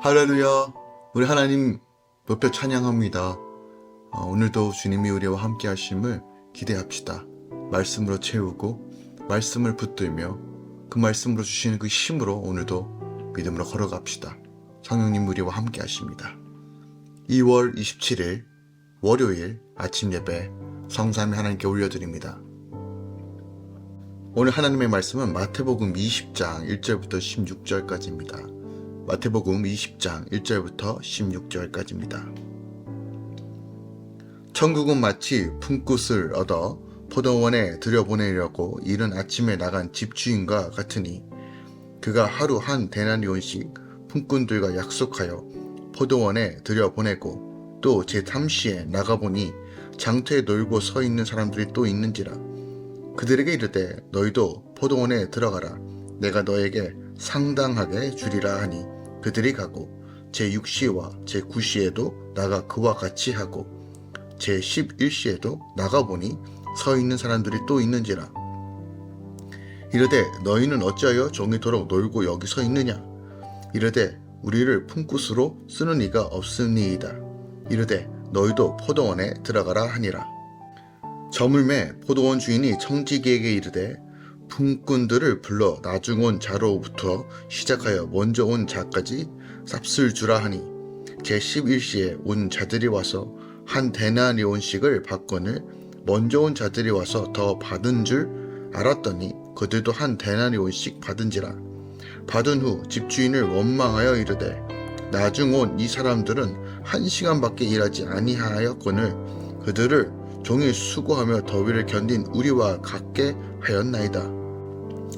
할렐루야. 우리 하나님 높여 찬양합니다. 오늘도 주님이 우리와 함께 하심을 기대합시다. 말씀으로 채우고 말씀을 붙들며 그 말씀으로 주시는 그 힘으로 오늘도 믿음으로 걸어갑시다. 성령님 우리와 함께 하십니다. 2월 27일 월요일 아침 예배 성삼위 하나님께 올려드립니다. 오늘 하나님의 말씀은 마태복음 20장 1절부터 16절까지입니다. 마태복음 20장 1절부터 16절까지입니다. 천국은 마치 품굿을 얻어 포도원에 들여보내려고 이른 아침에 나간 집주인과 같으니 그가 하루 한 데나리온씩 품꾼들과 약속하여 포도원에 들여보내고 또 제3시에 나가보니 장터에 놀고 서 있는 사람들이 또 있는지라. 그들에게 이르되 너희도 포도원에 들어가라. 내가 너에게 상당하게 주리라 하니 그들이 가고 제6시와 제9시에도 나가 그와 같이 하고 제11시에도 나가보니 서 있는 사람들이 또 있는지라. 이르되 너희는 어찌하여 종일토록 놀고 여기 서 있느냐. 이르되 우리를 품굿으로 쓰는 이가 없으니이다. 이르되 너희도 포도원에 들어가라 하니라. 저물매 포도원 주인이 청지기에게 이르되 품꾼들을 불러 나중 온 자로부터 시작하여 먼저 온 자까지 값을 주라 하니 제11시에 온 자들이 와서 한 데나리온씩을 받거늘 먼저 온 자들이 와서 더 받은 줄 알았더니 그들도 한 데나리온씩 받은지라. 받은 후 집주인을 원망하여 이르되 나중 온 이 사람들은 1시간밖에 일하지 아니하였거늘 그들을 종일 수고하며 더위를 견딘 우리와 같게 하였나이다.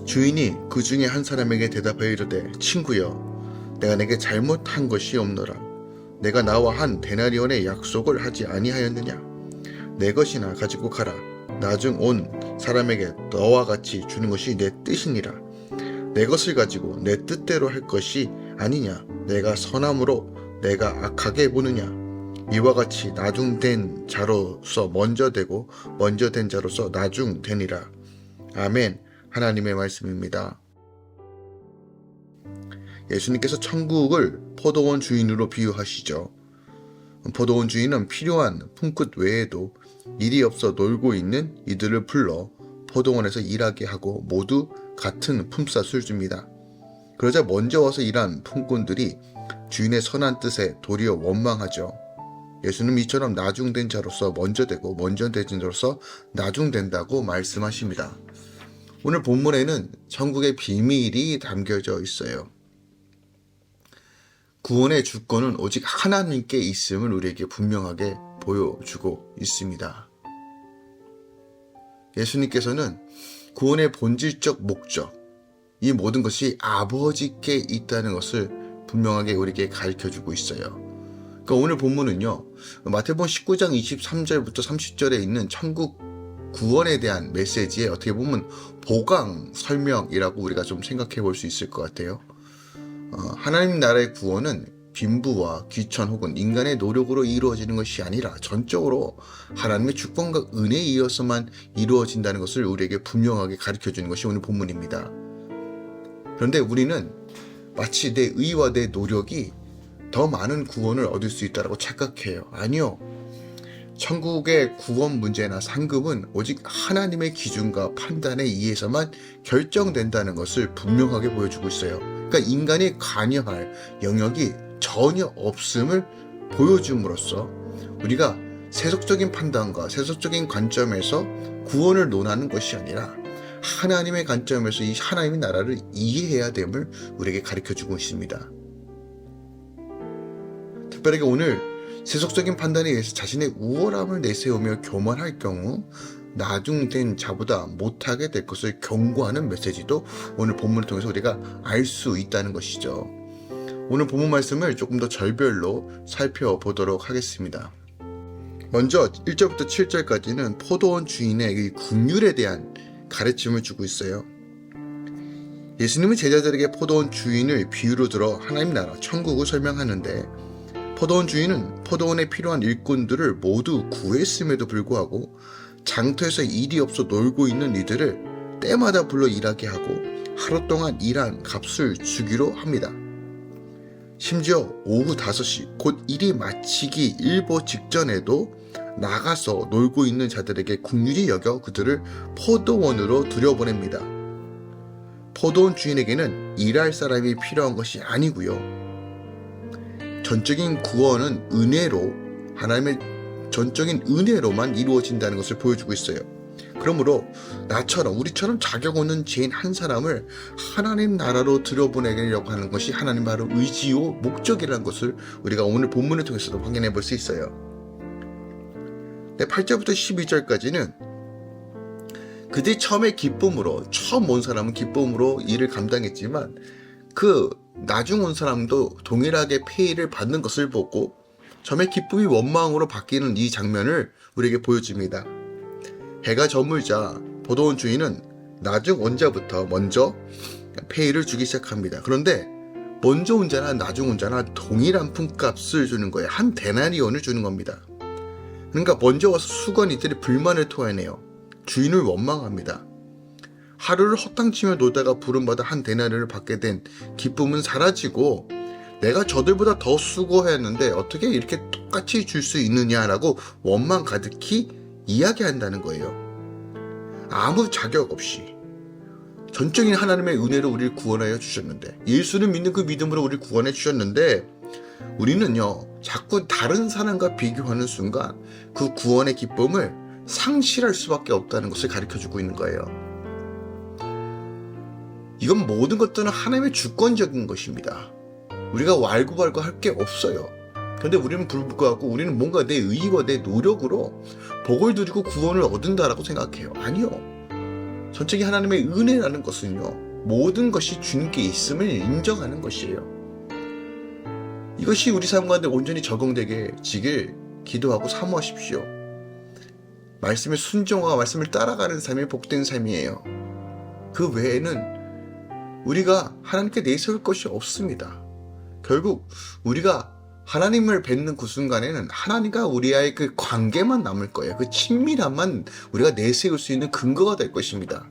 주인이 그 중에 한 사람에게 대답하여 이르되 친구여 내가 내게 잘못한 것이 없노라. 내가 나와 한 데나리온의 약속을 하지 아니하였느냐. 내 것이나 가지고 가라. 나중 온 사람에게 너와 같이 주는 것이 내 뜻이니라. 내 것을 가지고 내 뜻대로 할 것이 아니냐. 내가 선함으로 내가 악하게 보느냐. 이와 같이 나중된 자로서 먼저 되고 먼저 된 자로서 나중되니라. 아멘. 하나님의 말씀입니다. 예수님께서 천국을 포도원 주인으로 비유하시죠. 포도원 주인은 필요한 품끝 외에도 일이 없어 놀고 있는 이들을 불러 포도원에서 일하게 하고 모두 같은 품삯을 줍니다. 그러자 먼저 와서 일한 품꾼들이 주인의 선한 뜻에 도리어 원망하죠. 예수는 이처럼 나중된 자로서 먼저 되고 먼저 된 자로서 나중된다고 말씀하십니다. 오늘 본문에는 천국의 비밀이 담겨져 있어요. 구원의 주권은 오직 하나님께 있음을 우리에게 분명하게 보여주고 있습니다. 예수님께서는 구원의 본질적 목적, 이 모든 것이 아버지께 있다는 것을 분명하게 우리에게 가르쳐주고 있어요. 그러니까 오늘 본문은요, 마태복음 19장 23절부터 30절에 있는 천국 구원에 대한 메시지에 어떻게 보면 보강 설명이라고 우리가 좀 생각해 볼 수 있을 것 같아요. 하나님 나라의 구원은 빈부와 귀천 혹은 인간의 노력으로 이루어지는 것이 아니라 전적으로 하나님의 주권과 은혜에 이어서만 이루어진다는 것을 우리에게 분명하게 가르쳐주는 것이 오늘 본문입니다. 그런데 우리는 마치 내 의와 내 노력이 더 많은 구원을 얻을 수 있다고 착각해요. 아니요. 천국의 구원 문제나 상급은 오직 하나님의 기준과 판단에 의해서만 결정된다는 것을 분명하게 보여주고 있어요. 그러니까 인간이 관여할 영역이 전혀 없음을 보여줌으로써 우리가 세속적인 판단과 세속적인 관점에서 구원을 논하는 것이 아니라 하나님의 관점에서 이 하나님의 나라를 이해해야 됨을 우리에게 가르쳐주고 있습니다. 특별하게 오늘 세속적인 판단에 의해서 자신의 우월함을 내세우며 교만할 경우 나중된 자보다 못하게 될 것을 경고하는 메시지도 오늘 본문을 통해서 우리가 알 수 있다는 것이죠. 오늘 본문 말씀을 조금 더 절별로 살펴보도록 하겠습니다. 먼저 1절부터 7절까지는 포도원 주인의 이 긍휼에 대한 가르침을 주고 있어요. 예수님은 제자들에게 포도원 주인을 비유로 들어 하나님 나라 천국을 설명하는데 포도원 주인은 포도원에 필요한 일꾼들을 모두 구했음에도 불구하고 장터에서 일이 없어 놀고 있는 이들을 때마다 불러 일하게 하고 하루 동안 일한 값을 주기로 합니다. 심지어 오후 5시 곧 일이 마치기 일보 직전에도 나가서 놀고 있는 자들에게 긍휼히 여겨 그들을 포도원으로 들여보냅니다. 포도원 주인에게는 일할 사람이 필요한 것이 아니고요. 전적인 구원은 은혜로, 하나님의 전적인 은혜로만 이루어진다는 것을 보여주고 있어요. 그러므로 나처럼, 우리처럼 자격 없는 죄인 한 사람을 하나님 나라로 들여보내려고 하는 것이 하나님 바로 의지요 목적이라는 것을 우리가 오늘 본문을 통해서도 확인해 볼 수 있어요. 8절부터 12절까지는 그들이 처음에 기쁨으로, 처음 온 사람은 기쁨으로 일을 감당했지만 그 나중 온 사람도 동일하게 페이를 받는 것을 보고 처음에 기쁨이 원망으로 바뀌는 이 장면을 우리에게 보여줍니다. 해가 저물자 포도원 주인은 나중 온 자부터 먼저 페이를 주기 시작합니다. 그런데 먼저 온 자나 나중 온 자나 동일한 품값을 주는 거예요. 한 데나리온을 주는 겁니다. 그러니까 먼저 와서 수고한 이들이 불만을 토해내요. 주인을 원망합니다. 하루를 헛땅치며 놀다가 부름받아 한 데나리온을 받게 된 기쁨은 사라지고 내가 저들보다 더 수고했는데 어떻게 이렇게 똑같이 줄 수 있느냐라고 원망 가득히 이야기한다는 거예요. 아무 자격 없이 전적인 하나님의 은혜로 우리를 구원하여 주셨는데, 예수를 믿는 그 믿음으로 우리를 구원해 주셨는데, 우리는요 자꾸 다른 사람과 비교하는 순간 그 구원의 기쁨을 상실할 수밖에 없다는 것을 가르쳐주고 있는 거예요. 이건 모든 것들은 하나님의 주권적인 것입니다. 우리가 왈구왈구 할 게 없어요. 그런데 우리는 불구하고 우리는 뭔가 내 의의와 내 노력으로 복을 누리고 구원을 얻는다라고 생각해요. 아니요. 전적인 하나님의 은혜라는 것은요, 모든 것이 주님께 있음을 인정하는 것이에요. 이것이 우리 삶 가운데 온전히 적용되게 지길 기도하고 사모하십시오. 말씀에 순종하고 말씀을 따라가는 삶이 복된 삶이에요. 그 외에는 우리가 하나님께 내세울 것이 없습니다. 결국 우리가 하나님을 뵙는 그 순간에는 하나님과 우리와의 그 관계만 남을 거예요. 그 친밀함만 우리가 내세울 수 있는 근거가 될 것입니다.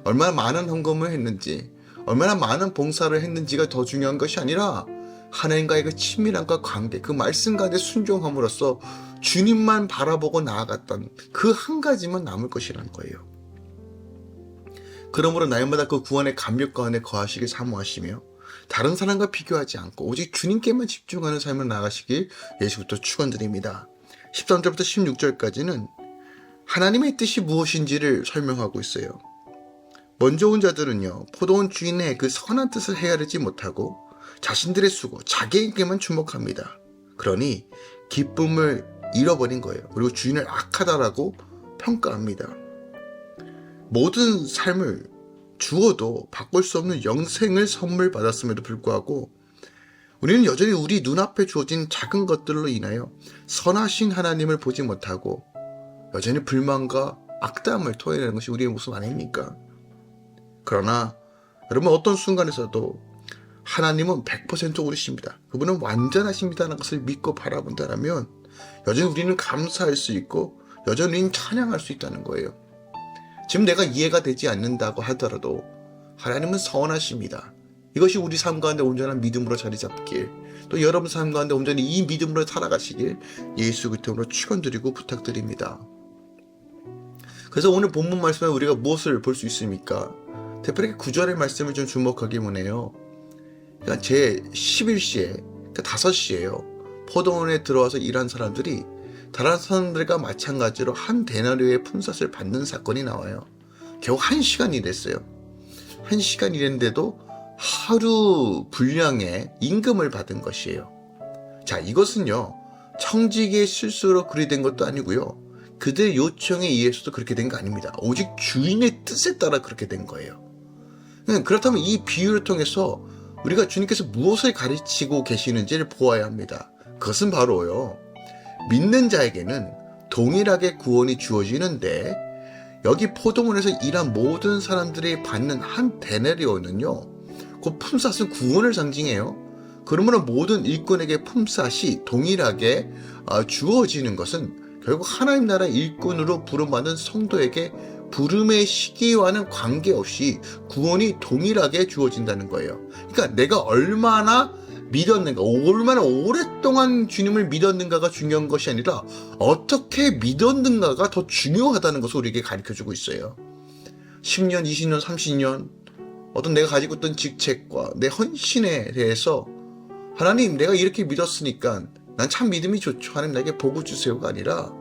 얼마나 많은 헌금을 했는지, 얼마나 많은 봉사를 했는지가 더 중요한 것이 아니라 하나님과의 그 친밀함과 관계, 그 말씀 가운데 순종함으로써 주님만 바라보고 나아갔던 그 한 가지만 남을 것이라는 거예요. 그러므로 날마다 그 구원의 감격 가운데 거하시길 사모하시며 다른 사람과 비교하지 않고 오직 주님께만 집중하는 삶을 나가시길 예수부터 축원드립니다. 13절부터 16절까지는 하나님의 뜻이 무엇인지를 설명하고 있어요. 먼저 온 자들은요, 포도원 주인의 그 선한 뜻을 헤아리지 못하고 자신들의 수고, 자기에게만 주목합니다. 그러니 기쁨을 잃어버린 거예요. 그리고 주인을 악하다라고 평가합니다. 모든 삶을 주어도 바꿀 수 없는 영생을 선물 받았음에도 불구하고 우리는 여전히 우리 눈앞에 주어진 작은 것들로 인하여 선하신 하나님을 보지 못하고 여전히 불만과 악담을 토해내는 것이 우리의 모습 아닙니까? 그러나 여러분, 어떤 순간에서도 하나님은 100% 우리십니다. 그분은 완전하십니다라는 것을 믿고 바라본다면 여전히 우리는 감사할 수 있고 여전히 우리는 찬양할 수 있다는 거예요. 지금 내가 이해가 되지 않는다고 하더라도 하나님은 선하십니다. 이것이 우리 삶 가운데 온전한 믿음으로 자리 잡길, 또 여러분 삶 가운데 온전히 이 믿음으로 살아가시길 예수 그리스도로 축원드리고 부탁드립니다. 그래서 오늘 본문 말씀에 우리가 무엇을 볼 수 있습니까? 특별히 9절의 말씀을 좀 주목하기 원해요. 그러니까 제 11시에, 그러니까 5시에요. 포도원에 들어와서 일한 사람들이 다른 사람들과 마찬가지로 한 데나리온의 품삯을 받는 사건이 나와요. 겨우 1시간 일했어요. 1시간 일했는데도 하루 분량의 임금을 받은 것이에요. 자, 이것은요, 청지기의 실수로 그리 된 것도 아니고요, 그들의 요청에 의해서도 그렇게 된 거 아닙니다. 오직 주인의 뜻에 따라 그렇게 된 거예요. 그렇다면 이 비유를 통해서 우리가 주님께서 무엇을 가르치고 계시는지를 보아야 합니다. 그것은 바로요, 믿는 자에게는 동일하게 구원이 주어지는데 여기 포도원에서 일한 모든 사람들이 받는 한 데나리온은요, 그 품삯은 구원을 상징해요. 그러므로 모든 일꾼에게 품삯이 동일하게 주어지는 것은 결국 하나님 나라 일꾼으로 부름받은 성도에게 부름의 시기와는 관계없이 구원이 동일하게 주어진다는 거예요. 그러니까 내가 얼마나 믿었는가, 얼마나 오랫동안 주님을 믿었는가가 중요한 것이 아니라 어떻게 믿었는가가 더 중요하다는 것을 우리에게 가르쳐주고 있어요. 10년, 20년, 30년 어떤 내가 가지고 있던 직책과 내 헌신에 대해서 하나님 내가 이렇게 믿었으니까 난 참 믿음이 좋죠. 하나님 나에게 복을 주세요가 아니라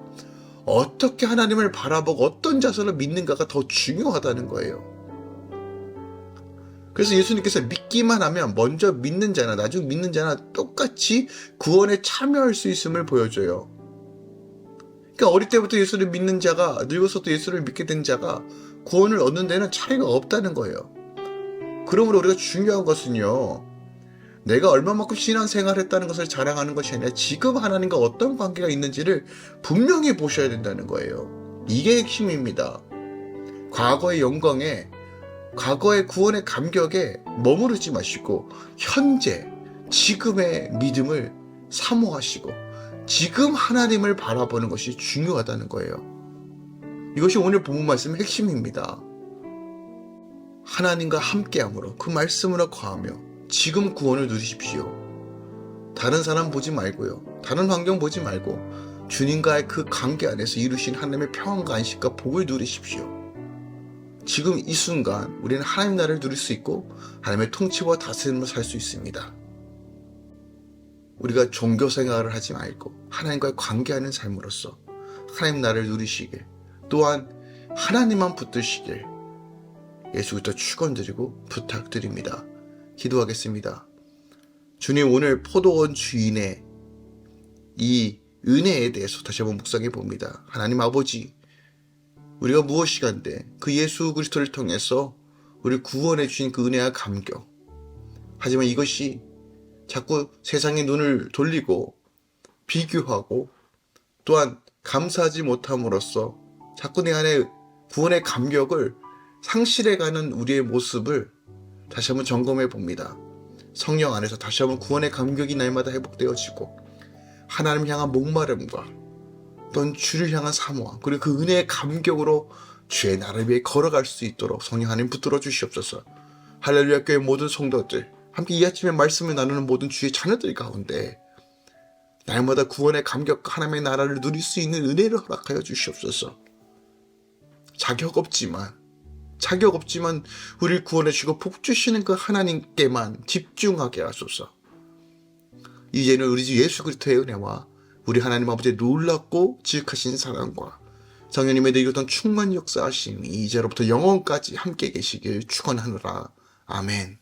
어떻게 하나님을 바라보고 어떤 자세로 믿는가가 더 중요하다는 거예요. 그래서 예수님께서 믿기만 하면 먼저 믿는 자나 나중 믿는 자나 똑같이 구원에 참여할 수 있음을 보여줘요. 그러니까 어릴 때부터 예수를 믿는 자가 늙어서도 예수를 믿게 된 자가 구원을 얻는 데는 차이가 없다는 거예요. 그러므로 우리가 중요한 것은요, 내가 얼마만큼 신앙생활을 했다는 것을 자랑하는 것이 아니라 지금 하나님과 어떤 관계가 있는지를 분명히 보셔야 된다는 거예요. 이게 핵심입니다. 과거의 영광에, 과거의 구원의 감격에 머무르지 마시고 현재, 지금의 믿음을 사모하시고 지금 하나님을 바라보는 것이 중요하다는 거예요. 이것이 오늘 본문 말씀의 핵심입니다. 하나님과 함께함으로 그 말씀으로 거하며 지금 구원을 누리십시오. 다른 사람 보지 말고요. 다른 환경 보지 말고 주님과의 그 관계 안에서 이루신 하나님의 평안과 안식과 복을 누리십시오. 지금 이 순간 우리는 하나님 나라를 누릴 수 있고 하나님의 통치와 다스림을 살 수 있습니다. 우리가 종교 생활을 하지 말고 하나님과의 관계하는 삶으로서 하나님 나라를 누리시길, 또한 하나님만 붙드시길 예수 그리스도 축원드리고 부탁드립니다. 기도하겠습니다. 주님, 오늘 포도원 주인의 이 은혜에 대해서 다시 한번 묵상해 봅니다. 하나님 아버지, 우리가 무엇이간데 그 예수 그리스도를 통해서 우리를 구원해 주신 그 은혜와 감격, 하지만 이것이 자꾸 세상의 눈을 돌리고 비교하고 또한 감사하지 못함으로써 자꾸 내 안에 구원의 감격을 상실해가는 우리의 모습을 다시 한번 점검해 봅니다. 성령 안에서 다시 한번 구원의 감격이 날마다 회복되어지고 하나님 향한 목마름과 또는 주를 향한 사모함, 그리고 그 은혜의 감격으로 주의 나라를 위해 걸어갈 수 있도록 성령 하나님 붙들어 주시옵소서. 할렐루야 교회 모든 성도들, 함께 이 아침에 말씀을 나누는 모든 주의 자녀들 가운데 날마다 구원의 감격과 하나님의 나라를 누릴 수 있는 은혜를 허락하여 주시옵소서. 자격 없지만 우리를 구원해 주시고 복 주시는 그 하나님께만 집중하게 하소서. 이제는 우리 주 예수 그리스도의 은혜와 우리 하나님 아버지의 놀랍고 지극하신 사랑과 성령님의 내리던 충만 역사하심이 이제로부터 영원까지 함께 계시길 축원하노라. 아멘.